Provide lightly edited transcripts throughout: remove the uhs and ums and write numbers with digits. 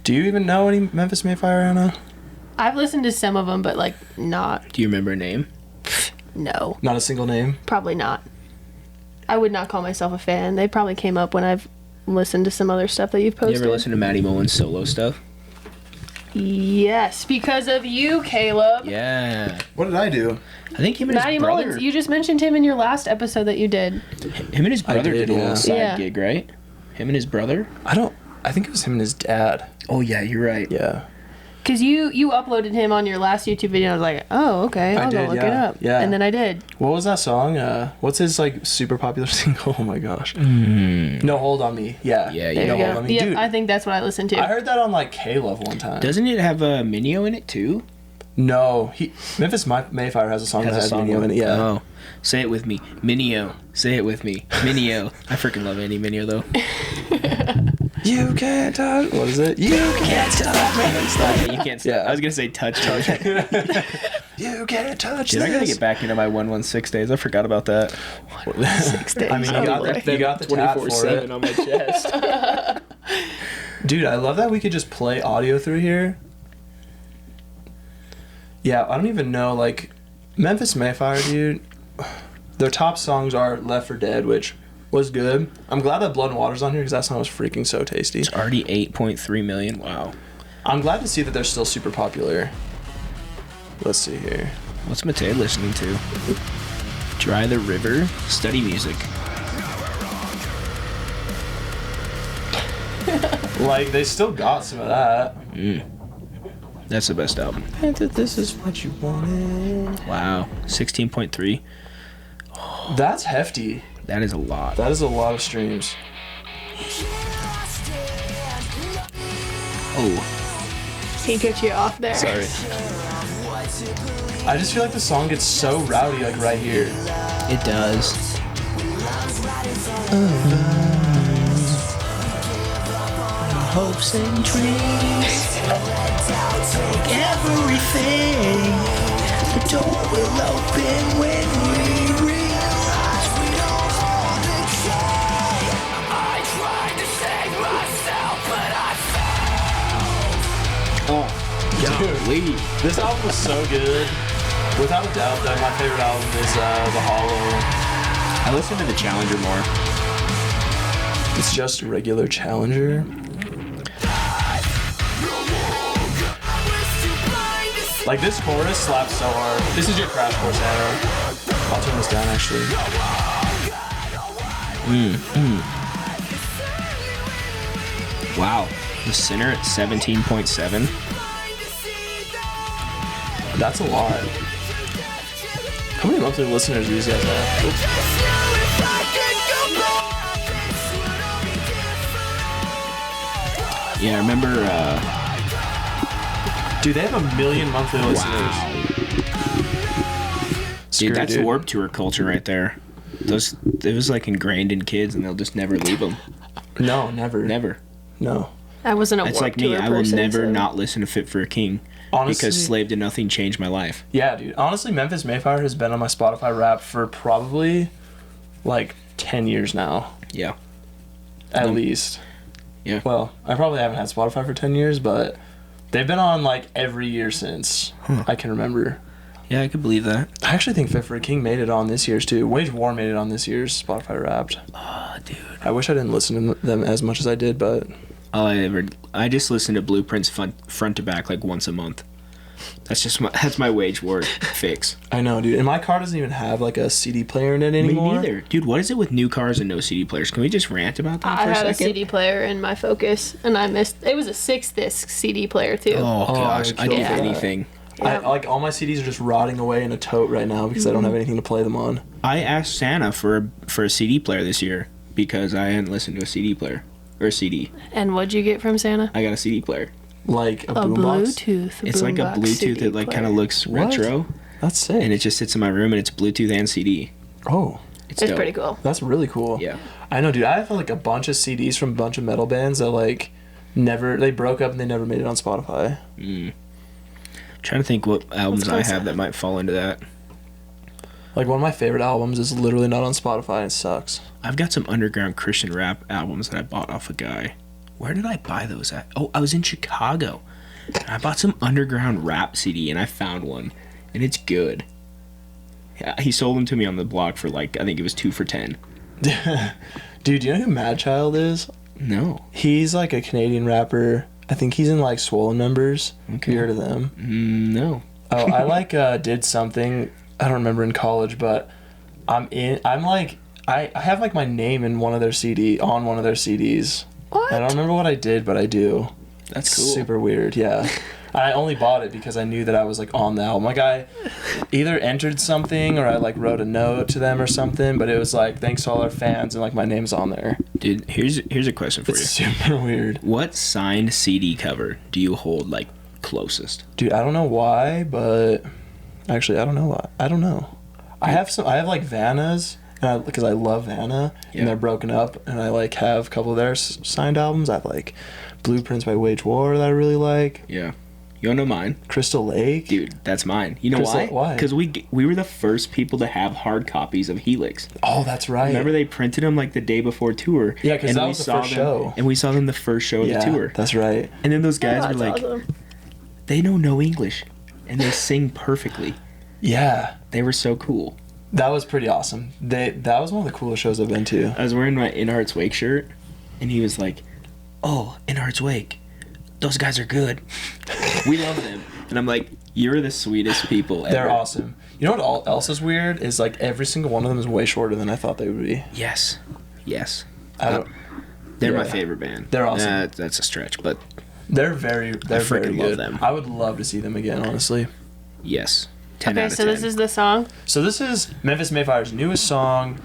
Do you even know any Memphis Mayfire, Anna? I've listened to some of them, but like not. Do you remember a name? No, Not a single name? probably not. I would not call myself a fan. They probably came up when I've listened to some other stuff that you've posted. You ever listen to Maddie Mullen's solo stuff? Yes, because of you, Caleb. Yeah. What did I do? I think him and Maddie his brother. Mullins, you just mentioned him in your last episode that you did. Him and his brother did, did a little yeah. side Yeah. gig, right? Him and his brother? I think it was him and his dad. Oh, yeah, you're right. Yeah. Because you uploaded him on your last YouTube video. I was like, oh, okay, I'll go did, look it yeah. up. Yeah. And then I did. What was that song? What's his, like, super popular single? Oh, my gosh. No Hold on Me. Yeah. Yeah, There No you Hold go. on Me. Yep, Dude, I think that's what I listened to. I heard that on, like, K-Love one time. Doesn't it have Minio in it, too? No. Memphis Mayfire has a song that has Minio in it. Yeah. Oh. Say it with me. Minio. Say it with me. Minio. I freaking love Andy Minio, though. You can't touch. What is it? You can't touch me. Stop it. You can't stop. Yeah. I was going to say touch. You can't touch Dude, I got to get back into my 116 days. I forgot about that. 6 days. I mean, you got the tab for it. on my chest. Dude, I love that we could just play audio through here. Yeah, I don't even know, like, Memphis Mayfire, dude, their top songs are Left for Dead, which was good. I'm glad that Blood and Water's on here because that song was freaking so tasty. It's already 8.3 million. Wow. I'm glad to see that they're still super popular. Let's see here. What's Matei listening to? Dry the River, study music. Like, they still got some of that. That's the best album. This is what you wanted. Wow. 16.3. That's hefty. That is a lot. That is a lot of streams. Oh, He cut you off there. sorry. I just feel like the song gets so rowdy, like, right here. It does. Hopes and dreams. Take everything. The door will open when we realize we don't hold the key. I tried to save myself, but I failed. Oh, golly. This album was so good. Without a doubt, though, my favorite album is The Hollow. I listen to the Challenger more. It's just a regular Challenger. Like, this chorus slaps so hard. This is your crash course, Anna. I'll turn this down, actually. Wow. The Sinner at 17.7. That's a lot. How many monthly listeners do these guys have? Yeah, I remember, Dude, they have 1 million monthly listeners. wow. Screw, Dude, that's Warped Tour culture right there. It was like ingrained in kids, and they'll just never leave them. No, never. Never. No. I wasn't a It's Warped like me. Tour I will person, never so- not listen to Fit for a King. Honestly, Because Slave to Nothing changed my life. yeah, dude. Honestly, Memphis Mayfire has been on my Spotify rap for probably, like, 10 years now. Yeah. At least. Yeah. Well, I probably haven't had Spotify for 10 years, but they've been on, like, every year since I can remember. Yeah, I could believe that. I actually think Fit for a King made it on this year's, too. Wage War made it on this year's Spotify Wrapped. Oh, dude. I wish I didn't listen to them as much as I did, but... I just listen to Blueprints front to back like once a month. That's my Wage War fix. I know, dude. And my car doesn't even have, like, a CD player in it anymore. Me neither. Dude, what is it with new cars and no CD players? Can we just rant about that I for a had second? a CD player in my Focus, and I missed. It was a 6-disc CD player too. Oh, gosh. I I'd would do kill for anything. Yeah. Like, all my CDs are just rotting away in a tote right now because I don't have anything to play them on. I asked Santa for a CD player this year because I hadn't listened to a CD player. Or a CD. And what'd you get from Santa? I got a CD player. Like, a A boombox? Bluetooth. It's like a boombox Bluetooth CD that like kind of player. looks What? retro. That's sick. And it just sits in my room and it's Bluetooth and CD. Oh, It's dope. pretty cool. that's really cool. Yeah. I know, dude. I have, like, a bunch of CDs from a bunch of metal bands that, like, they broke up and they never made it on Spotify. Trying to think what albums kinda I sad. have that might fall into that. Like, one of my favorite albums is literally not on Spotify and it sucks. I've got some underground Christian rap albums that I bought off a guy. Where did I buy those at? Oh, I was in Chicago. And I bought some underground rap CD, and I found one, and it's good. Yeah, he sold them to me on the block for like, I think it was 2 for $10. Dude, do you know who Mad Child is? No. He's like a Canadian rapper. I think he's in like Swollen Members. Okay. You heard of them? No. Oh, I like did something. I don't remember in college, but I have like my name in one of their on one of their CDs. What? I don't remember what I did, but I do. That's cool. Super weird, yeah. I only bought it because I knew that I was like on the album. Like I either entered something or I like wrote a note to them or something, but it was like thanks to all our fans and like my name's on there. Dude, here's a question for It's you. super weird. What signed CD cover do you hold like closest? Dude, I don't know why, but actually I don't know why. I don't know. I have like Vanna's because I love Vanna and they're broken up, and I like have a couple of their signed albums. I have like Blueprints by Wage War that I really like. Yeah. You wanna know mine? Crystal Lake. Dude, that's mine. You know Crystal, why? why? Because we were the first people to have hard copies of Helix. Oh, that's right. Remember they printed them like the day before tour? Yeah, because that was the first show. And we saw them the first show of the tour. That's right. And then those guys Oh, were that's like, awesome. they know no English. And they sing perfectly. Yeah. They were so cool. That was pretty awesome. That was one of the coolest shows I've been to. I was wearing my In Heart's Wake shirt, and he was like, oh, In Heart's Wake. Those guys are good. We love them. And I'm like, you're the sweetest people ever. They're awesome. You know what else is weird? Is like every single one of them is way shorter than I thought they would be. Yes. Yeah. They're my favorite band. They're awesome. That's a stretch, but They're very freaking good. love them. I would love to see them again, honestly. yes. 10 Okay, out of so 10. this is the song. So this is Memphis Mayfire's newest song.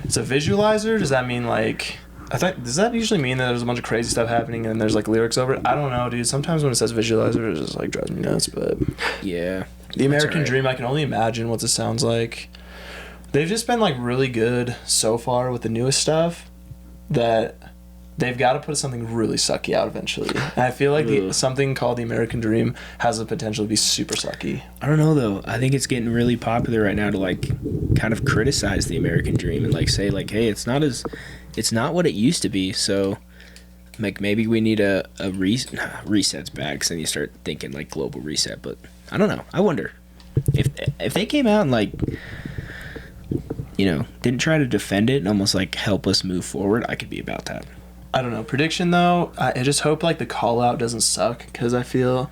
It's a visualizer. Does that mean like... does that usually mean that there's a bunch of crazy stuff happening and there's like lyrics over it? I don't know, dude. Sometimes when it says visualizer, it just like drives me nuts, but... Yeah. The American alright. Dream, I can only imagine what this sounds like. They've just been like really good so far with the newest stuff that they've got to put something really sucky out eventually. And I feel like something called the American Dream has the potential to be super sucky. I don't know, though. I think it's getting really popular right now to like kind of criticize the American Dream and like say like, hey, it's not what it used to be. So like maybe we need a reset's bad, because then you start thinking like global reset. But I don't know. I wonder if they came out and like, you know, didn't try to defend it and almost like help us move forward, I could be about that. I don't know. Prediction though, I just hope like the call out doesn't suck, because I feel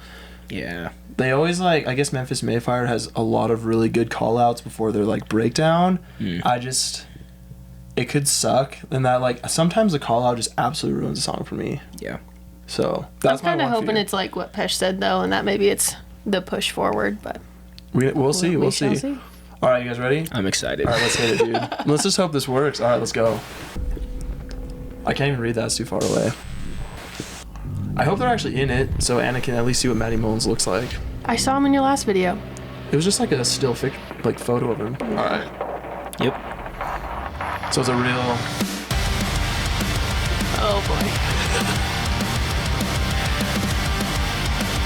they always like, I guess Memphis Mayfire has a lot of really good call outs before their like breakdown. It could suck, and that like sometimes the call out just absolutely ruins a song for me. Yeah. So I'm that's my kind of one hoping fear. it's like what Pesh said though, and that maybe it's the push forward. But We'll see. We'll shall see. All right, you guys ready? I'm excited. All right, let's hit it, dude. Let's just hope this works. All right, let's go. I can't even read that. It's too far away. I hope they're actually in it, so Anna can at least see what Matty Mullins looks like. I saw him in your last video. It was just like a still like photo of him. All right. Yep. So it's a real... Oh boy.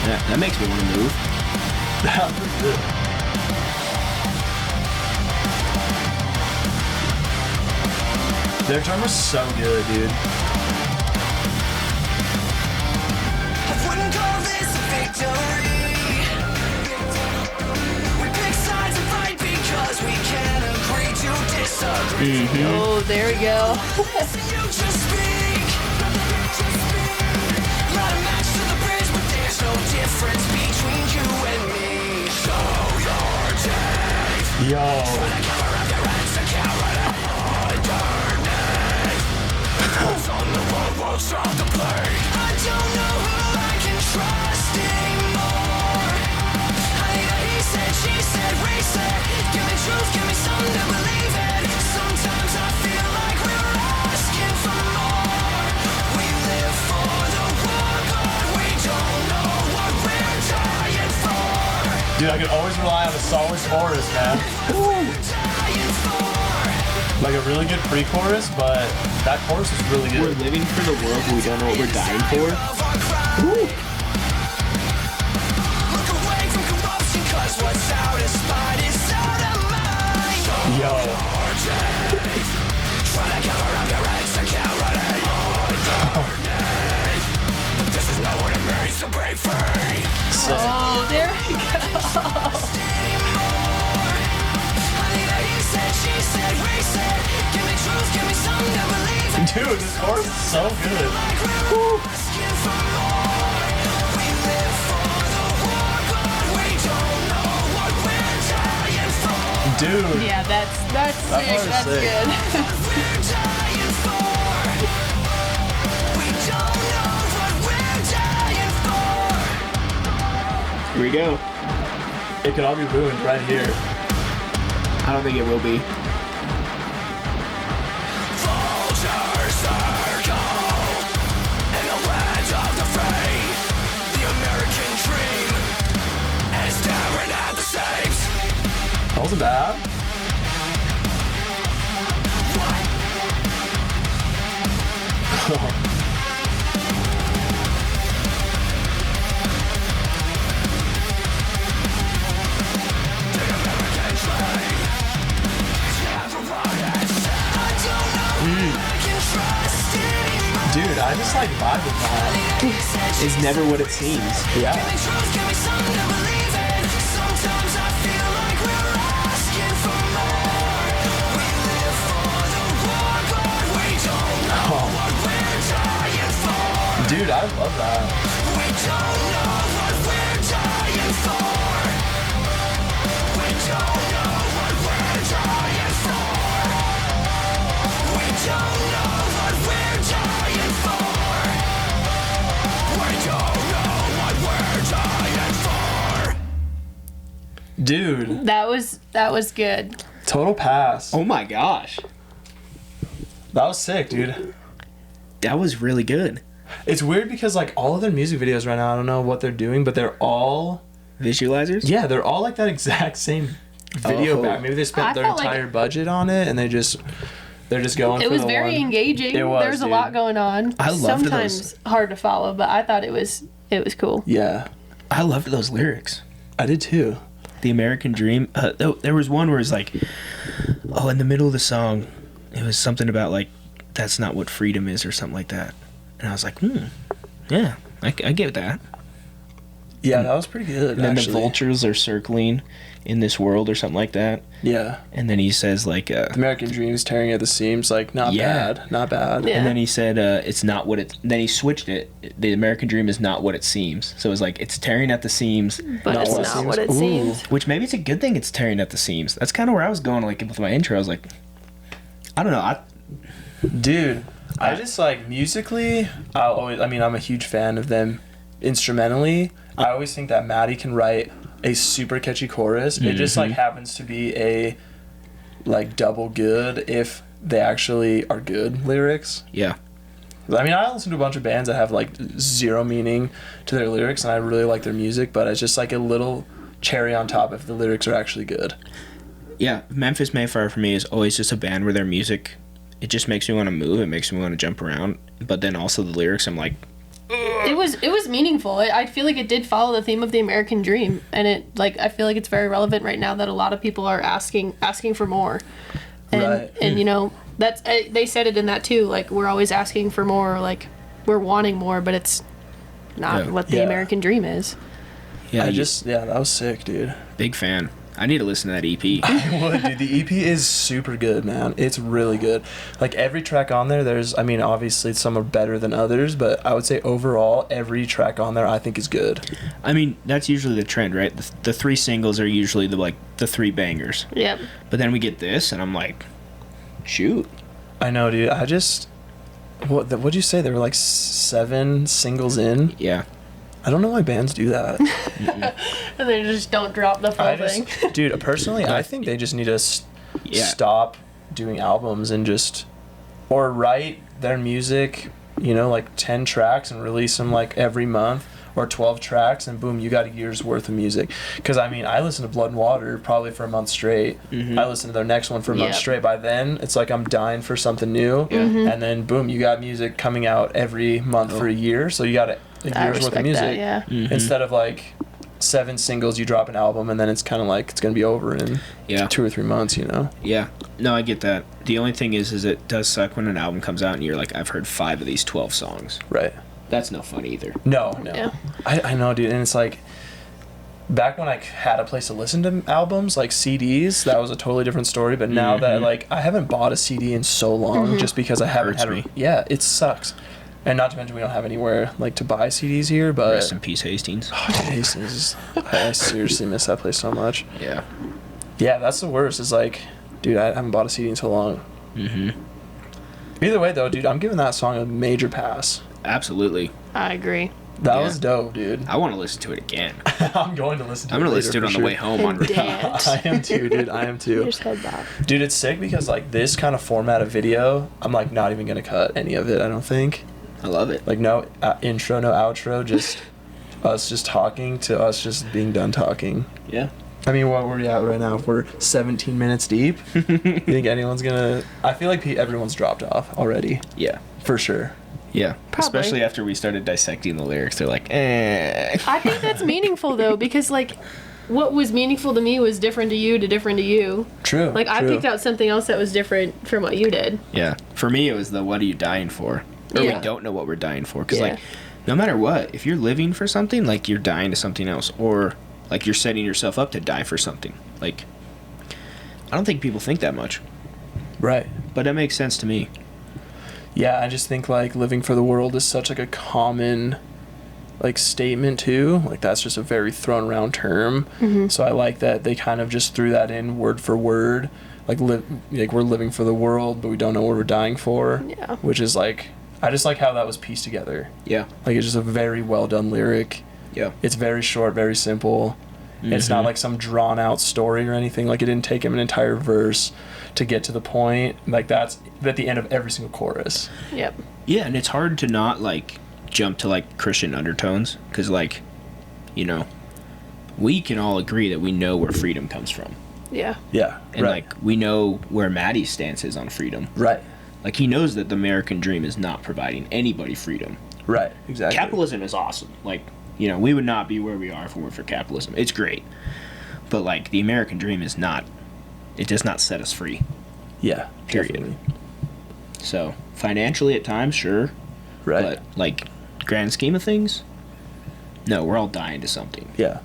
That makes me want to move. Their drummer's so good, dude. I wouldn't call this a victory. We pick sides and fight because we can't agree to disagree. Oh, there we go. You just speak. Not a match to the bridge, but there's no difference between you and me. Show your teeth. Yo. Cover up your heads to cover it underneath. Who's on the road, won't stop the play. I don't know who I can trust anymore. I need a he said, she said, we said. Give me truth, give me something to believe in. Sometimes I feel like we're asking for more. We live for the war, but we don't know what we're dying for. Dude, I can always rely on a solid chorus, man. Dying for. Like a really good pre-chorus, but that chorus is really We're good. living for the world, but we don't know what we're dying for. Look away from corruption, 'cause what's out of spite is out of mind. Yo. Try to cover up your heads to cover it. Oh, there we Dude, this chorus is so good. Dude. Yeah, that's sick. part's That's sick. good. Here we go. It could all be ruined right here. I don't think it will be. That wasn't bad. Dude, I just like vibe with that. It's never what it seems. Yeah. Dude, I love that. Dude, That was good. total pass. Oh my gosh. That was sick, dude. That was really good. It's weird because like all of their music videos right now, I don't know what they're doing, but they're all Visualizers? yeah, they're all like that exact same video Oh. back. Maybe they spent I their felt like- entire budget on it and they're just going It for was the very one. engaging. It was, There was a dude. lot going on. I loved Sometimes hard to follow, but I thought it was cool. Yeah, I loved those lyrics. I did too. The American Dream. There was one where it's like, oh, in the middle of the song, it was something about like, that's not what freedom is or something like that. And I was like, yeah, I get that. Yeah, that was pretty good. And then actually. the vultures are circling in this world or something like that. Yeah, And then he says like, the American Dream is tearing at the seams. Like not Yeah. bad, not bad. Yeah. and then he said, it's not what it. Then he switched it. The American Dream is not what it seems. So it was like it's tearing at the seams, But Not it's what it not seems. what it Ooh. seems. which maybe it's a good thing. It's tearing at the seams. That's kind of where I was going. Like with my intro, I was like, I don't know. Dude, I just like musically. I'm a huge fan of them. Instrumentally, I always think that Maddie can write a super catchy chorus. It just like happens to be a like double good if they actually are good lyrics. Yeah. I mean, I listen to a bunch of bands that have like zero meaning to their lyrics, and I really like their music, but it's just like a little cherry on top if the lyrics are actually good. Yeah, Memphis Mayfire for me is always just a band where their music, it just makes me want to move. It makes me want to jump around. But then also the lyrics, I'm like, It was meaningful. I feel like it did follow the theme of the American Dream, and I feel like it's very relevant right now that a lot of people are asking for more, and Right. and you know that's they said it in that too. Like we're always asking for more, like we're wanting more, but it's not Yeah. what the Yeah. American Dream is. yeah, That was sick, dude. big fan. I need to listen to that E EP. Would, dude. The EP is super good, man. It's really good. Like every track on there, obviously some are better than others, but I would say overall, every track on there I think is good. I mean, that's usually the trend, right? The three singles are usually the three bangers. Yep. But then we get this, and I'm like, shoot. I know, dude. What'd you say? There were like 7 singles in. Yeah. I don't know why bands do that. And they just don't drop the full thing. Dude, personally, I think they just need to Yeah. stop doing albums and or write their music, like 10 tracks and release them like every month, or 12 tracks and boom, you got a year's worth of music. Because I listen to Blood and Water probably for a month straight. Mm-hmm. I listen to their next one for a month Yep. straight. By then, it's like I'm dying for something new. And then boom, you got music coming out every month for a year. So you got a I year's worth of respect music. that. Yeah. Mm-hmm. Instead of like 7 singles, you drop an album and then it's kind of like it's gonna be over in Yeah. 2 or 3 months. Yeah. No, I get that. The only thing is it does suck when an album comes out and you're like, I've heard 5 of these 12 songs. Right. That's no fun either. No. Yeah. I know, dude, and it's like, back when I had a place to listen to albums, like CDs, that was a totally different story. But now that, like, I haven't bought a CD in so long just because I haven't had yeah, it sucks. And not to mention we don't have anywhere, like, to buy CDs here, but... Rest in peace, Hastings. Oh, dude, Hastings. I seriously miss that place so much. Yeah. Yeah, that's the worst. It's like, dude, I haven't bought a CD in so long. Either way, though, dude, I'm giving that song a major pass. Absolutely. I agree. That was dope, dude. I want to listen to it again. I'm going to listen to it. I'm going to listen to it on the way home. And dance. I am too, dude. I am too. Just head back. Dude, it's sick because, like, this kind of format of video, I'm, like, not even going to cut any of it, I don't think. I love it. Like, no intro, no outro, just us just talking to us just being done talking. Yeah. I mean, what we're at right now, if we're 17 minutes deep, you think anyone's going to... I feel like everyone's dropped off already. Yeah. For sure. Yeah. Probably. Especially after we started dissecting the lyrics. They're like, eh. I think that's meaningful, though, because, like, what was meaningful to me was different to you. True. Like, I picked out something else that was different from what you did. Yeah. For me, it was the what are you dying for? Or Yeah. we don't know what we're dying for. Because, Yeah. like, no matter what, if you're living for something, like, you're dying to something else. Or, like, you're setting yourself up to die for something. Like, I don't think people think that much. Right. But that makes sense to me. Yeah, I just think, like, living for the world is such, like, a common, like, statement, too. Like, that's just a very thrown around term. So I like that they kind of just threw that in word for word. Like, we're living for the world, but we don't know what we're dying for. Yeah. Which is, like, I just like how that was pieced together. Yeah. Like, it's just a very well done lyric. Yeah. It's very short, very simple. It's not like some drawn out story or anything. Like, it didn't take him an entire verse to get to the point. Like, that's at the end of every single chorus. Yep. Yeah, and it's hard to not, like, jump to, like, Christian undertones. Because, like, you know, we can all agree that we know where freedom comes from. Yeah. Yeah. And, like, we know where Maddie's stance is on freedom. Right. Like, he knows that the American dream is not providing anybody freedom. Right. Exactly. Capitalism is awesome. Like, you know, we would not be where we are if it weren't for capitalism. It's great. But, like, the American dream is not, it does not set us free. Yeah. Period. Definitely. So, financially at times, sure. Right. But, like, grand scheme of things, no, we're all dying to something. Yeah.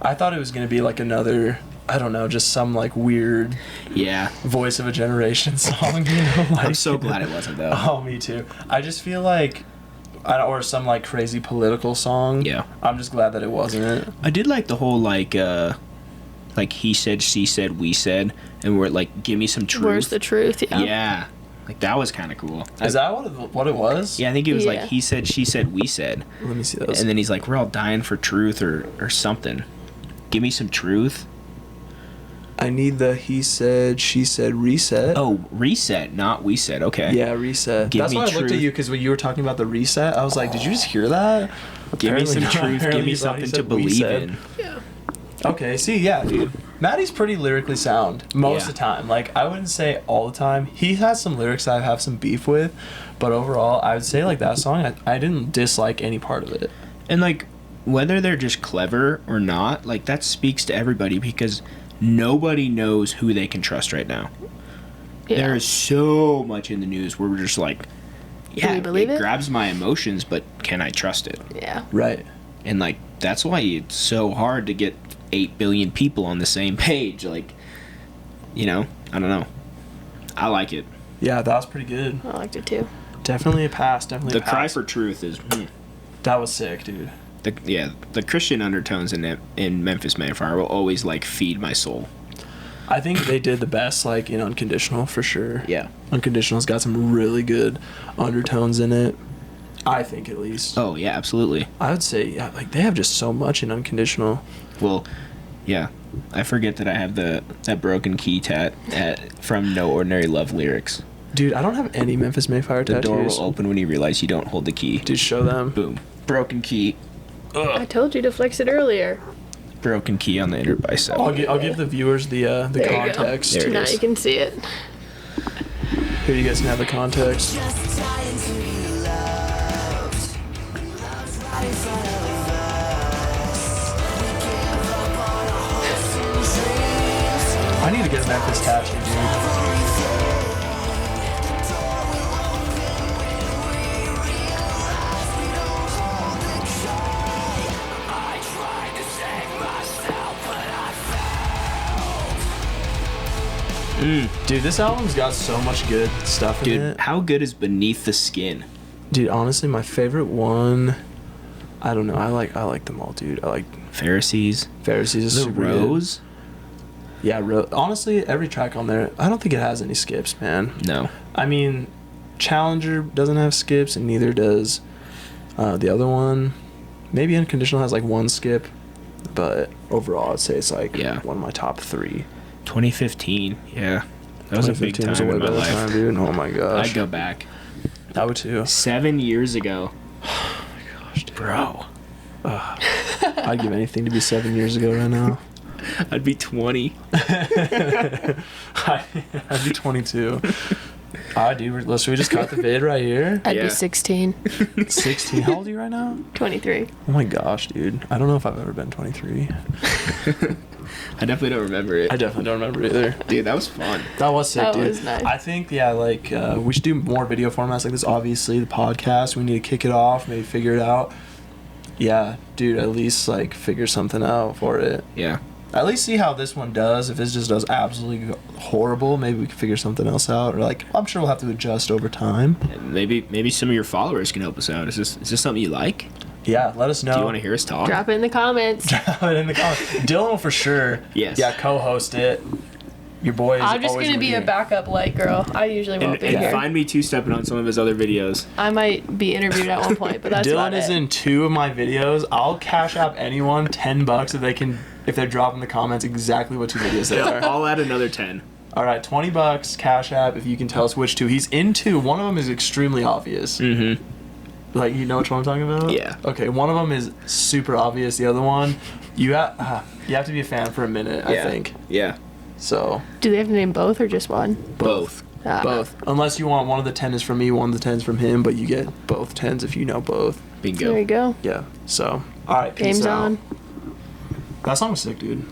I thought it was going to be like another, I don't know, just some like weird Yeah. voice of a generation song, you know? Like, I'm so glad it wasn't, though. Oh, me too. I just feel like, or some like crazy political song. Yeah. I'm just glad that it wasn't. I did like the whole, like he said, she said, we said, and we're like, give me some truth. Where's the truth? Yeah. Yeah. Like, that was kind of cool. Is that what it was? Yeah, I think it was like, Yeah. he said, she said, we said. Let me see those. And then he's like, we're all dying for truth or something. Give me some truth. I need the he said, she said, reset. Oh, reset, not we said. Okay. Yeah, reset. Give That's me why I looked at truth. you, because when you were talking about the reset, I was like, did you just hear that? Give me Apparently some not. truth. Apparently Give me you thought he something to said we believe said. in. Yeah. Okay, see, yeah, dude. Maddie's pretty lyrically sound most Yeah. of the time. Like, I wouldn't say all the time. He has some lyrics I have some beef with, but overall, I would say, like, that song, I didn't dislike any part of it. And, like, whether they're just clever or not, like, that speaks to everybody because nobody knows who they can trust right now. Yeah. There is so much in the news where we're just like, yeah, we believe it? grabs my emotions, but can I trust it? Yeah. Right. And, like, that's why it's so hard to get 8 billion people on the same page. Like, you know, I don't know. I like it. Yeah, that was pretty good. I liked it too. Definitely a pass. Definitely The a pass. cry for truth is, That was sick, dude. the Christian undertones in Memphis Mayfire will always, like, feed my soul. I think they did the best, like, in Unconditional, for sure. Yeah. Unconditional's got some really good undertones in it. I think, at least. Oh, yeah, absolutely. I would say, yeah, like, they have just so much in Unconditional. Well, yeah. I forget that I have that broken key from No Ordinary Love lyrics. Dude, I don't have any Memphis Mayfire The tattoos. door will open when you realize you don't hold the key. Dude, show them. Boom. Broken key. I told you to flex it earlier. Broken key on the inner bicep. I'll give the viewers the There you go. context. There it Now is. you can see it. Here, you guys can have the context. Just dying to be loved. Love's right in front of us. We give up on our hopes and dreams. I need to get a Memphis tattoo, dude. Dude, this album's got so much good stuff in Dude, it. how good is Beneath the Skin? Dude, honestly, my favorite one, I don't know. I like them all, dude. I like Pharisees. Pharisees is The super Rose? good. Yeah, honestly, every track on there, I don't think it has any skips, man. No. I mean, Challenger doesn't have skips, and neither does the other one. Maybe Unconditional has like one skip, but overall, I'd say it's like one of my top 3. 2015. Yeah. That was a big 2015 time was a way in my better life. time, dude. Oh my gosh. I'd go back. I would too. 7 years ago. Gosh, dude. Bro. I'd give anything to be 7 years ago right now. I'd be 20. I'd be 22. Alright, dude. Should we just cut the vid right here? I'd Yeah. be 16. 16. How old are you right now? 23. Oh my gosh, dude. I don't know if I've ever been 23. I definitely don't remember it. I definitely don't remember either. Dude, that was fun. That was sick, That dude. was nice. I think, we should do more video formats like this. Obviously, the podcast, we need to kick it off, maybe figure it out. Yeah, dude, at least, figure something out for it. Yeah. At least see how this one does. If it just does absolutely horrible, maybe we can figure something else out. Or, I'm sure we'll have to adjust over time. And maybe some of your followers can help us out. Is this something you like? Yeah, let us know. Do you want to hear us talk? Drop it in the comments. Drop it in the comments. Dylan will for sure. Yes. Yeah, co-host it. Your boy is I'm just always going to be a here. backup light girl. I usually won't be And here. find me two-stepping on some of his other videos. I might be interviewed at one point, but that's Dylan about is it. in 2 of my videos. I'll cash app anyone $10 if they're dropping the comments exactly what 2 videos they are. I'll add another 10. All right, $20 cash app if you can tell us which 2. He's in 2. One of them is extremely obvious. Mm-hmm. You know which one I'm talking about? Yeah. Okay, one of them is super obvious. The other one, you have to be a fan for a minute, I think. Yeah. So Do they have to name both or just one? Both. both, unless you want one of the 10 is from me, one of the 10 is from him, but you get both 10s if you know both. Bingo. There you go. Yeah. So all right, peace Game's out. on. That song was sick, dude.